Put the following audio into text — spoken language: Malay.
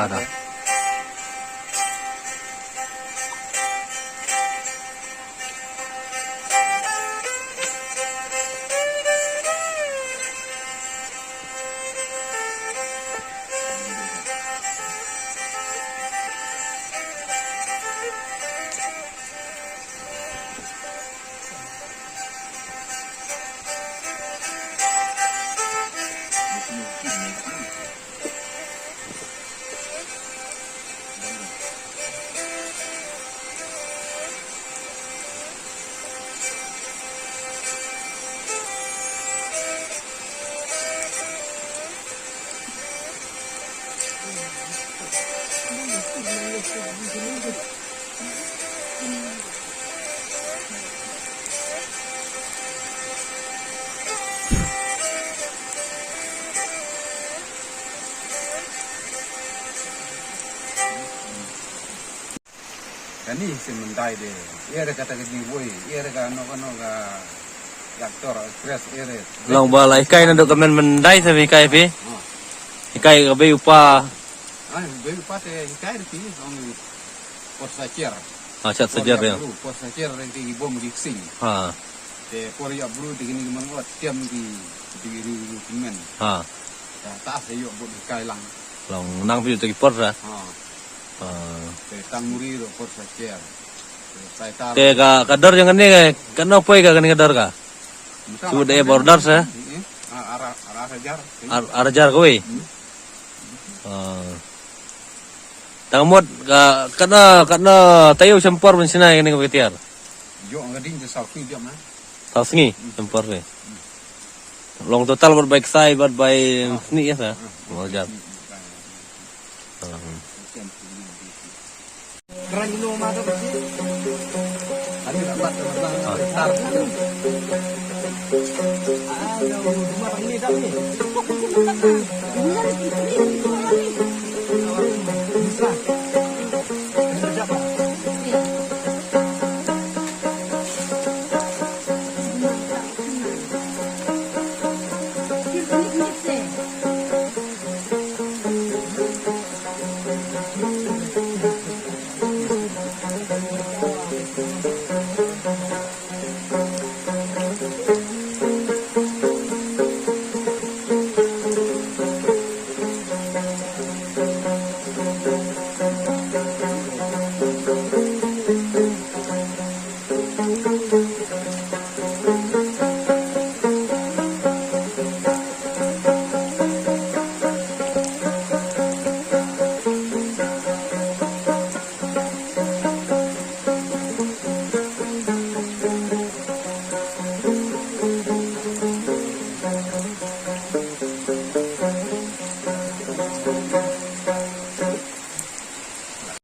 Ada. Kani sementai de, ia kata ke boy, ia ano ga yaktor express ere. Long balai ikai na do kamen mendai sa ikai pi. Ikai gabe upa. Be upate ikai pi ong posacer. Chat sajar ya. Posacer renti bom gixing. Te por ya bru de gini mangot tiam di men. Ta se yo bom ikai lang. Long nang pi tu por ra. Tang muri ro posacer. Te kadar yang ni kan apa ka kan kadar ka? Sudah border sa? Arah sajar. Arajar koi. Tangmot kana tayo sempor pun sina kini ketiar. Yo ngading je salki dia mah. Tahu sengi sempor ni. Long total berbaik sai berbaik ni ya sa. Wajar. Kerana no mata kecil. Ada dapat tar. Rumah ini dah ni.